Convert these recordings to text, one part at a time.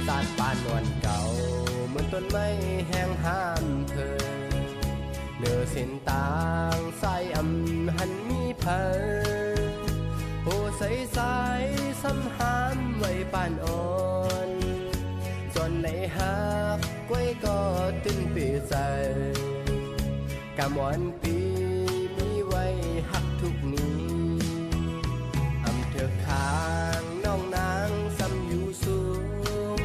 สาดปานวันเก่าเหมือนต้นไม้แห้งห้ามเธอเนื้อเส้นต่างสายอำหันมีเพอโอ้ใสสายซ้ำหามไว้ปานอ่อนส่วนในหักไว้ก็ตึงปีใจกำวันปีมีไว้หักทุกนี้อำเธอข้างน้องนางซ้ำอยู่สูง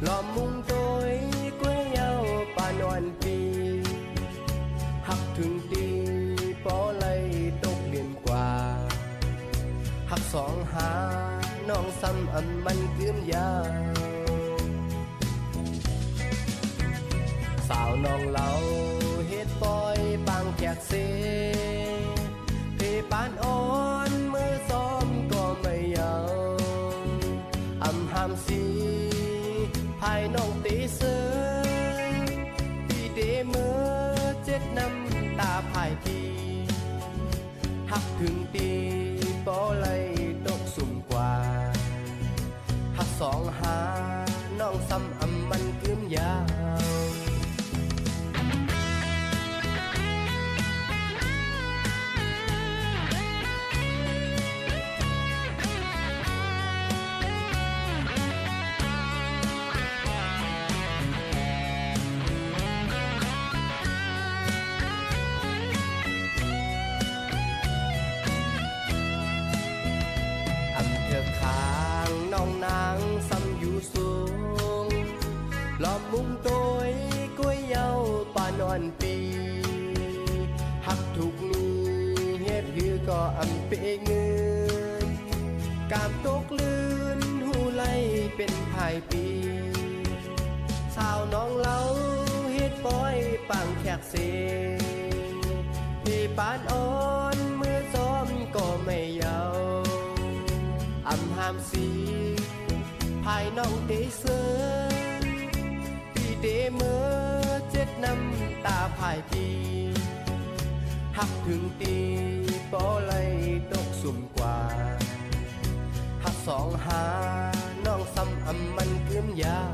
ล้อมมุงโดยกล้วยเยาปานวันปีหักถึงตีปอไหลตกเดือนกว่าหักสองหาน้องซ้ำอำมันเกื้มยาวสาวน้องเล่าเฮ็ดปอยบางแขกเสเพปานอ่อนเมื่อซ้อมก็ไม่เยาอำหามสีภายน้องตีเสือพี่เดเมื่อเจ็ดน้ำตาภายพี่หักถึงตีปอไหลตกสุ่มกว่าหักสองหาน้องซ้ำอำมันเกื้มยาวข้างน้องนางซ้ำอยู่สูงล้อมมุมโดยกล้วยเยาปานอนปีหักถูกนี้เฮ็ดหือก็อำเปเงินกามตกลื่นหูไหลเป็นภายปีสาวน้องเล่าเฮ็ดปอยปังแขกเสพี่ปานอ่อนเมื่อซ้อมก็ไม่เยาอำหามสีภายน้องเตเสือพี่เดเมื่อเจ็ดน้ำตาภายพี่หักถึงตีปอไหลตกสุ่มกว่าหักสองหาน้องซ้ำอำมันเกื้มยาว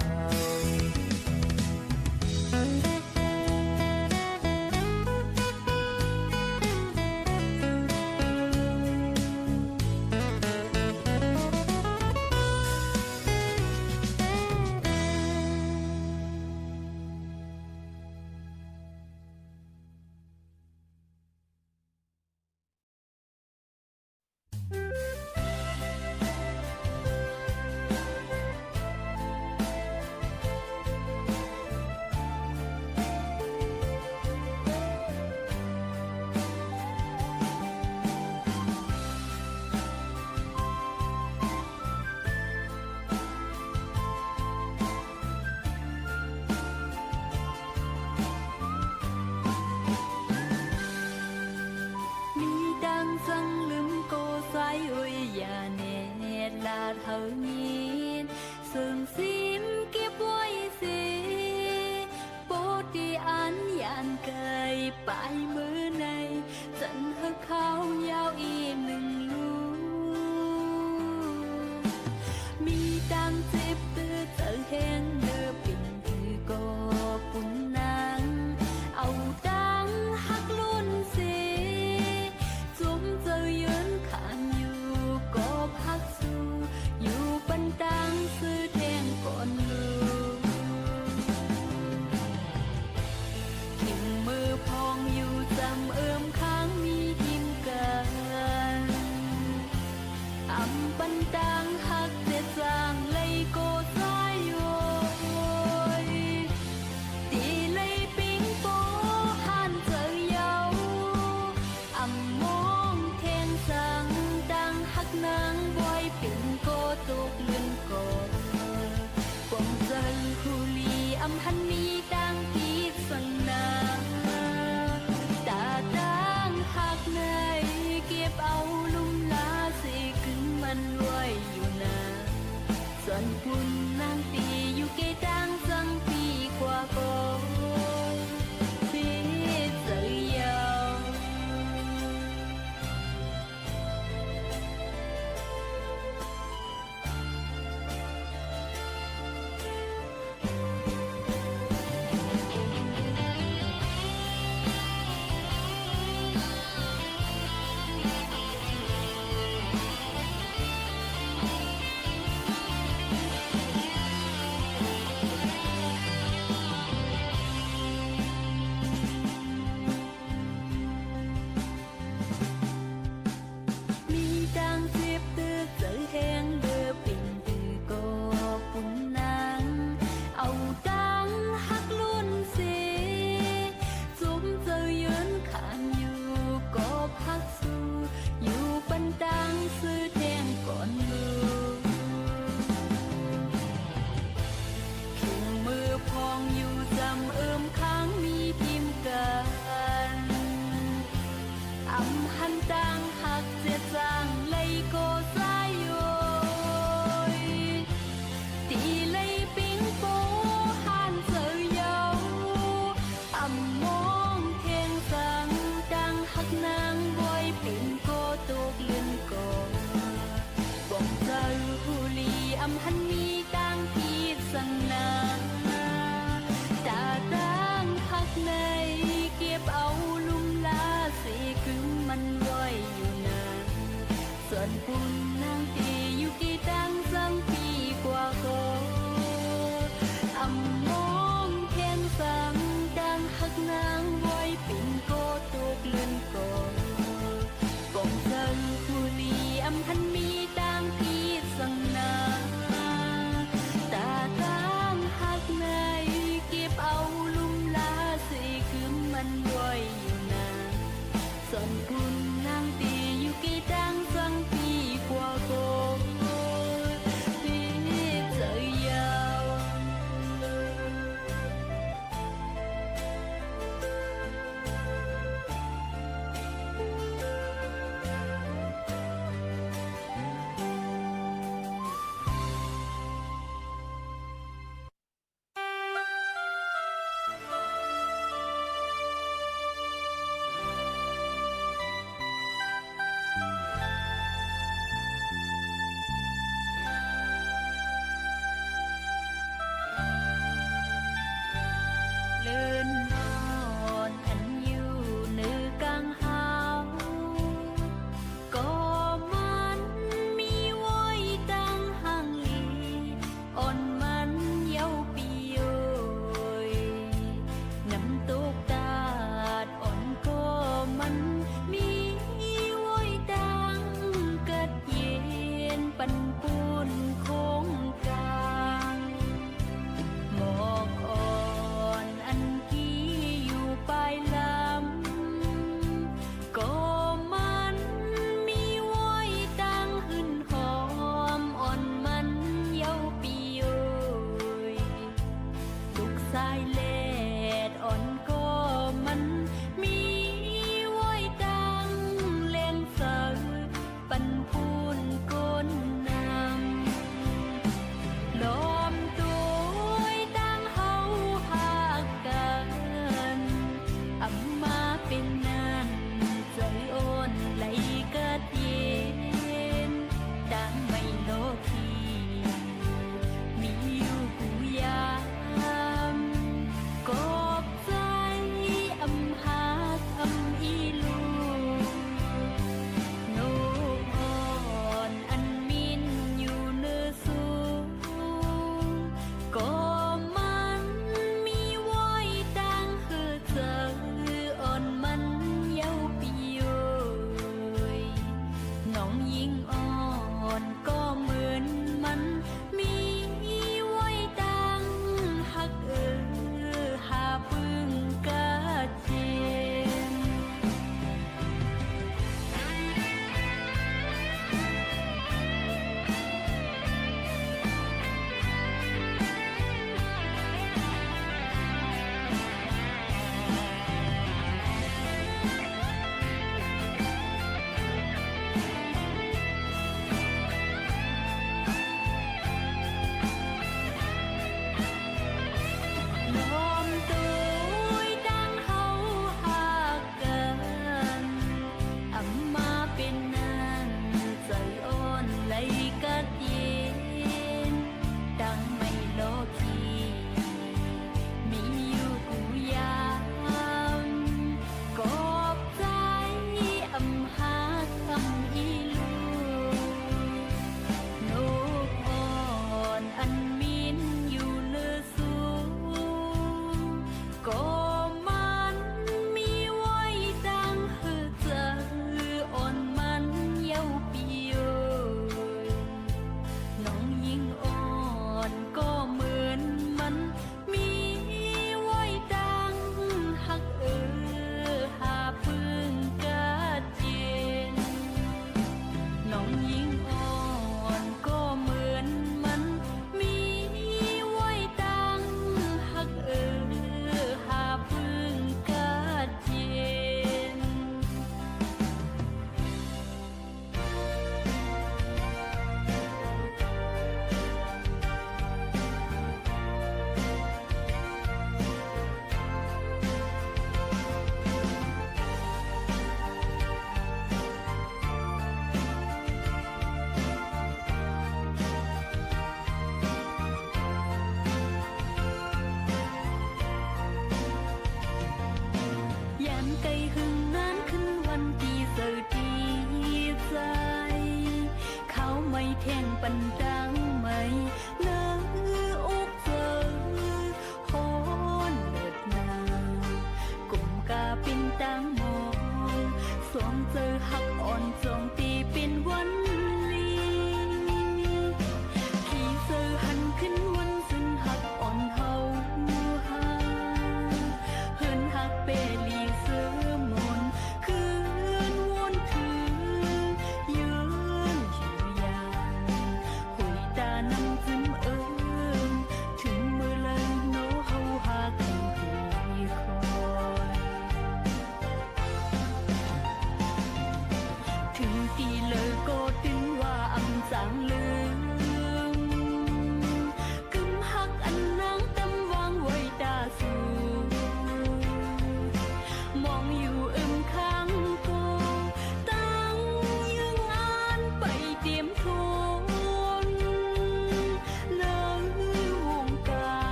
hầu nhìn sương sim kiếp vui gì bố đi ăn dàn cây bài mưa này dẫn hơi khao nhau im nừng lu mi đang xếp tư tự hẹn đưa bình thư cô bún nắng âu đang hắc luôn gì zoom rơi yến khănอยู่ก็พักสู้อยู่บนดังซื้อแทงก่อนลูกทิมมือพองอยู่จำเอื้อมค้างมีทิมกันอำบันดังหักเด็ดจางเลยโกใจโยตีเลยปิงโปหันเจอเยาอำมองแทงสังดังหักนางบอยปิงโกตกเลื่อนโกปงเจอฮูลีอำหันมีดังปีสังนาตาดังหักในเก็บเอาลุ่มลาสิขึ้นมันรวยอยู่นาส่วนคุณนางตีอยู่เกดังสังปีกว่าโกปีเจอยาว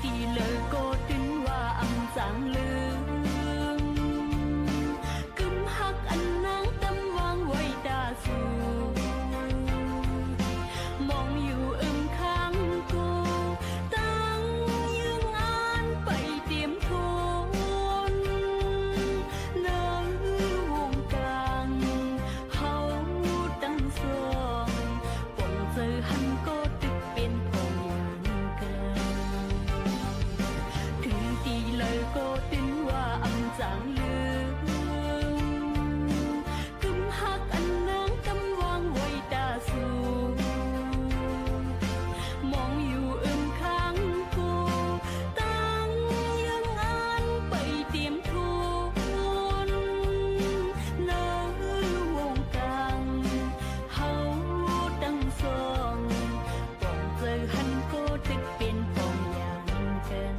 tỷ lời cô tin hoa âm sáng lương cưng hắc anh nắng tâm vang quay đa dù mong yêu kháng cô tăng dương an bay tiêm thôn nở buông càng hậu tăng xuồng bỗng giờ hắn cô tức bên phòng nhàn cờถึงตีเลยก็ตินว่าอำจางลืมกึมหักอันนางกำวางไว้ตาสูมองอยู่ข้างกูตั้งยังอ่านไปเตรียมทุนเนื้อวงกลางเฮาตั้งสองปองเจอหันก็ตึกเป็นปองอย่างกัน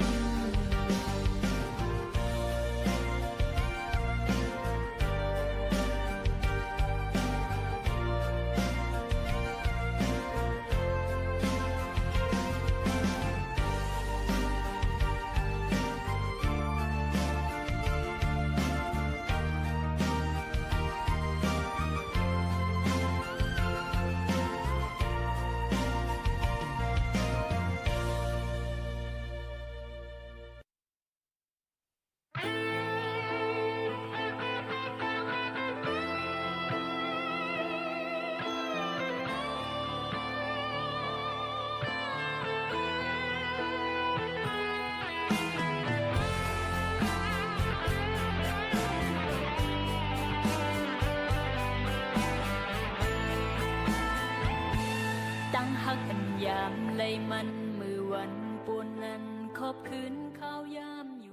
ตั้งหักอันยามไลมันมือวันปวนนั้นขอบคืนข้าวยามอยู่